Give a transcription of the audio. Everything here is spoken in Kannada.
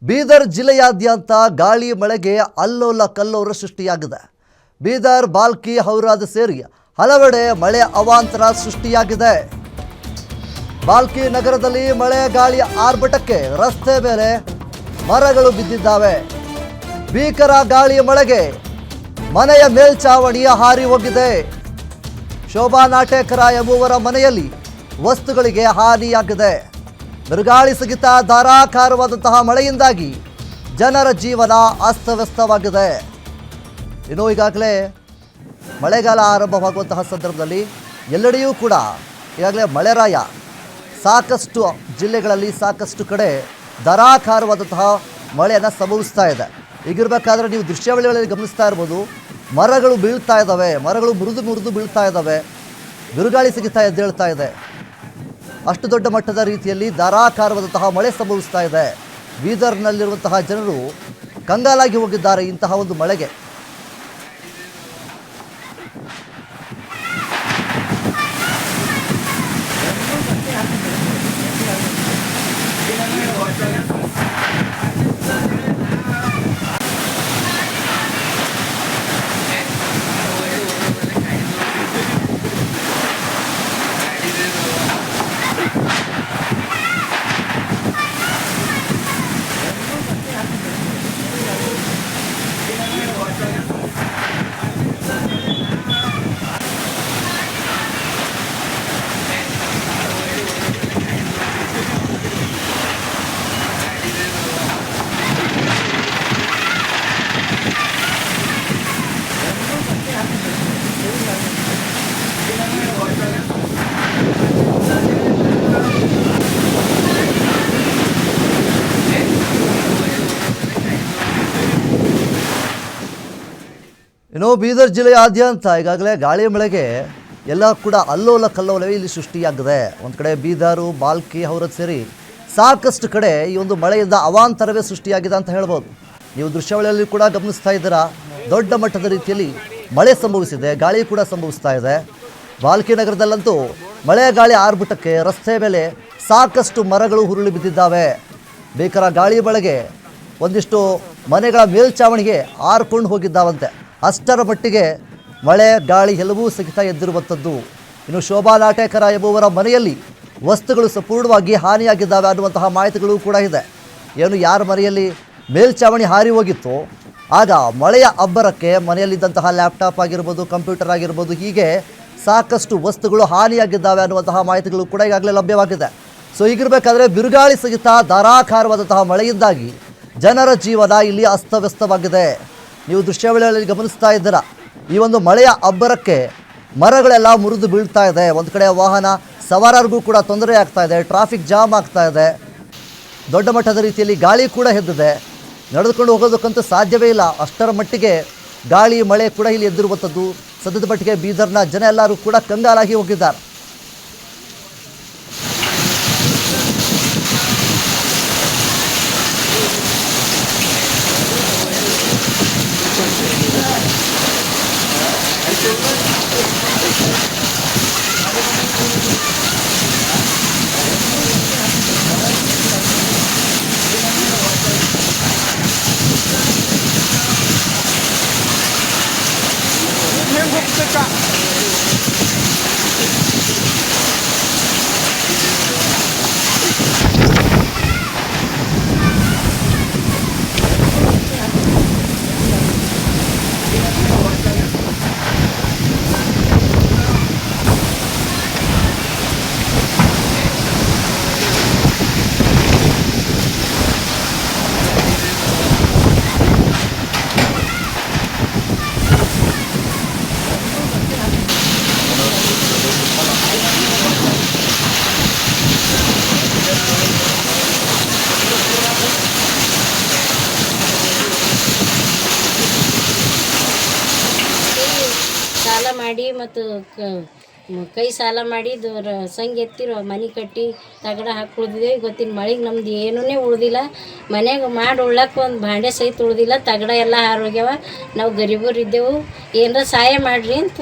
ಬೀದರ್ ಜಿಲ್ಲೆಯಾದ್ಯಂತ ಗಾಳಿ ಮಳೆಗೆ ಅಲ್ಲೋಲ ಕಲ್ಲೋಲ ಸೃಷ್ಟಿಯಾಗಿದೆ. ಬೀದರ್, ಬಾಲ್ಕಿ, ಹೌರಾದ್ ಸೇರಿ ಹಲವೆಡೆ ಮಳೆ ಅವಾಂತರ ಸೃಷ್ಟಿಯಾಗಿದೆ. ಬಾಲ್ಕಿ ನಗರದಲ್ಲಿ ಮಳೆ ಗಾಳಿಯ ಆರ್ಭಟಕ್ಕೆ ರಸ್ತೆ ಮೇಲೆ ಮರಗಳು ಬಿದ್ದಿದ್ದಾವೆ. ಭೀಕರ ಗಾಳಿ ಮಳೆಗೆ ಮನೆಯ ಮೇಲ್ಚಾವಣಿ ಹಾರಿ ಹೋಗಿದೆ. ಶೋಭಾ ನಾಟೇಕರ ಎಂಬುವರ ಮನೆಯಲ್ಲಿ ವಸ್ತುಗಳಿಗೆ ಹಾನಿಯಾಗಿದೆ. ಬಿರುಗಾಳಿ ಸಹಿತ ಧಾರಾಕಾರವಾದಂತಹ ಮಳೆಯಿಂದಾಗಿ ಜನರ ಜೀವನ ಅಸ್ತವ್ಯಸ್ತವಾಗಿದೆ. ಇನ್ನು ಈಗಾಗಲೇ ಮಳೆಗಾಲ ಆರಂಭವಾಗುವಂತಹ ಸಂದರ್ಭದಲ್ಲಿ ಎಲ್ಲೆಡೆಯೂ ಕೂಡ ಈಗಾಗಲೇ ಮಳೆರಾಯ ಸಾಕಷ್ಟು ಜಿಲ್ಲೆಗಳಲ್ಲಿ ಸಾಕಷ್ಟು ಕಡೆ ಧಾರಾಕಾರವಾದಂತಹ ಮಳೆಯನ್ನು ಸಂಭವಿಸ್ತಾ ಇದೆ. ಈಗಿರಬೇಕಾದ್ರೆ ನೀವು ದೃಶ್ಯಾವಳಿಗಳಲ್ಲಿ ಗಮನಿಸ್ತಾ ಇರ್ಬೋದು, ಮರಗಳು ಬೀಳ್ತಾ ಇದ್ದಾವೆ, ಮರಗಳು ಮುರಿದು ಬೀಳ್ತಾ ಇದ್ದಾವೆ, ಬಿರುಗಾಳಿ ಸಹಿತ ಎದ್ದೇಳ್ತಾ ಇದೆ. ಅಷ್ಟು ದೊಡ್ಡ ಮಟ್ಟದ ರೀತಿಯಲ್ಲಿ ಧಾರಾಕಾರವಾದಂತಹ ಮಳೆ ಸಂಭವಿಸ್ತಾ ಇದೆ. ಬೀದರ್ನಲ್ಲಿರುವಂತಹ ಜನರು ಕಂಗಾಲಾಗಿ ಹೋಗಿದ್ದಾರೆ ಇಂತಹ ಒಂದು ಮಳೆಗೆ. ಇನ್ನು ಬೀದರ್ ಜಿಲ್ಲೆಯಾದ್ಯಂತ ಈಗಾಗಲೇ ಗಾಳಿ ಮಳೆಗೆ ಎಲ್ಲ ಕೂಡ ಅಲ್ಲೋಲ ಕಲ್ಲೋಲವೇ ಇಲ್ಲಿ ಸೃಷ್ಟಿಯಾಗಿದೆ. ಒಂದು ಕಡೆ ಬೀದರು, ಬಾಲ್ಕಿ, ಹೌರದ್ ಸೇರಿ ಸಾಕಷ್ಟು ಕಡೆ ಈ ಒಂದು ಮಳೆಯಿಂದ ಅವಾಂತರವೇ ಸೃಷ್ಟಿಯಾಗಿದೆ ಅಂತ ಹೇಳ್ಬೋದು. ನೀವು ದೃಶ್ಯಾವಳಿಯಲ್ಲಿ ಕೂಡ ಗಮನಿಸ್ತಾ ಇದ್ದೀರಾ, ದೊಡ್ಡ ಮಟ್ಟದ ರೀತಿಯಲ್ಲಿ ಮಳೆ ಸಂಭವಿಸಿದೆ, ಗಾಳಿ ಕೂಡ ಸಂಭವಿಸ್ತಾ ಇದೆ. ಬಾಲ್ಕಿ ನಗರದಲ್ಲಂತೂ ಮಳೆ ಗಾಳಿ ಆರ್ಭಟಕ್ಕೆ ರಸ್ತೆ ಮೇಲೆ ಸಾಕಷ್ಟು ಮರಗಳು ಹುರುಳಿ ಬಿದ್ದಿದ್ದಾವೆ. ಭೀಕರ ಗಾಳಿ ಮಳೆಗೆ ಒಂದಿಷ್ಟು ಮನೆಗಳ ಮೇಲ್ಚಾವಣಿಗೆ ಆರ್ಕೊಂಡು ಹೋಗಿದ್ದಾವಂತೆ. ಅಷ್ಟರ ಮಟ್ಟಿಗೆ ಮಳೆ ಗಾಳಿ ಎಲ್ಲವೂ ಸಹಿತ ಎದ್ದಿರುವಂಥದ್ದು. ಇನ್ನು ಶೋಭಾ ನಾಟೇಕರ ಎಂಬುವರ ಮನೆಯಲ್ಲಿ ವಸ್ತುಗಳು ಸಂಪೂರ್ಣವಾಗಿ ಹಾನಿಯಾಗಿದ್ದಾವೆ ಅನ್ನುವಂತಹ ಮಾಹಿತಿಗಳು ಕೂಡ ಇದೆ. ಏನು ಯಾರ ಮನೆಯಲ್ಲಿ ಮೇಲ್ಚಾವಣಿ ಹಾರಿ ಹೋಗಿತ್ತು, ಆಗ ಮಳೆಯ ಅಬ್ಬರಕ್ಕೆ ಮನೆಯಲ್ಲಿದ್ದಂತಹ ಲ್ಯಾಪ್ಟಾಪ್ ಆಗಿರ್ಬೋದು, ಕಂಪ್ಯೂಟರ್ ಆಗಿರ್ಬೋದು, ಹೀಗೆ ಸಾಕಷ್ಟು ವಸ್ತುಗಳು ಹಾನಿಯಾಗಿದ್ದಾವೆ ಅನ್ನುವಂತಹ ಮಾಹಿತಿಗಳು ಕೂಡ ಈಗಾಗಲೇ ಲಭ್ಯವಾಗಿದೆ. ಸೊ ಹೀಗಿರಬೇಕಾದ್ರೆ ಬಿರುಗಾಳಿ ಸಹಿತ ಧಾರಾಕಾರವಾದಂತಹ ಮಳೆಯಿಂದಾಗಿ ಜನರ ಜೀವನ ಇಲ್ಲಿ ಅಸ್ತವ್ಯಸ್ತವಾಗಿದೆ. ನೀವು ದೃಶ್ಯಾವಳಿಯಲ್ಲಿ ಗಮನಿಸ್ತಾ ಇದ್ದೀರಾ, ಈ ಒಂದು ಮಳೆಯ ಅಬ್ಬರಕ್ಕೆ ಮರಗಳೆಲ್ಲ ಮುರಿದು ಬೀಳ್ತಾ ಇದೆ. ಒಂದು ಕಡೆ ವಾಹನ ಸವಾರರಿಗೂ ಕೂಡ ತೊಂದರೆ ಆಗ್ತಾ ಇದೆ, ಟ್ರಾಫಿಕ್ ಜಾಮ್ ಆಗ್ತಾ ಇದೆ, ದೊಡ್ಡ ಮಟ್ಟದ ರೀತಿಯಲ್ಲಿ ಗಾಳಿ ಕೂಡ ಎದ್ದಿದೆ. ನಡೆದುಕೊಂಡು ಹೋಗೋದಕ್ಕಂತೂ ಸಾಧ್ಯವೇ ಇಲ್ಲ, ಅಷ್ಟರ ಮಟ್ಟಿಗೆ ಗಾಳಿ ಮಳೆ ಕೂಡ ಇಲ್ಲಿ ಎದ್ದಿರುವಂಥದ್ದು. ಸದ್ಯದ ಮಟ್ಟಿಗೆ ಬೀದರ್ನ ಜನ ಎಲ್ಲರೂ ಕೂಡ ಕಂಗಾಲಾಗಿ ಹೋಗಿದ್ದಾರೆ. ಸಾಲ ಮಾಡಿ ಮತ್ತು ಕೈ ಸಾಲ ಮಾಡಿ ಸಂಘ ಎತ್ತಿರೋ ಮನೆ ಕಟ್ಟಿ ತಗಡ ಹಾಕಿ ಉಳ್ದಿದ್ದೇವೆ. ಇವತ್ತಿನ ಮಳೆಗೆ ನಮ್ದು ಏನೂ ಉಳ್ದಿಲ್ಲ. ಮನ್ಯಾಗ ಮಾಡಿ ಉಳ್ಳಕ್ಕೆ ಒಂದು ಭಾಂಡೆ ಸಹಿತ ಉಳ್ದಿಲ್ಲ. ತಗಡ ಎಲ್ಲ ಹಾರೋಗ್ಯಾವ. ನಾವು ಗರೀಬರು ಇದ್ದೆವು, ಏನರ ಸಹಾಯ ಮಾಡಿರಿ ಅಂತ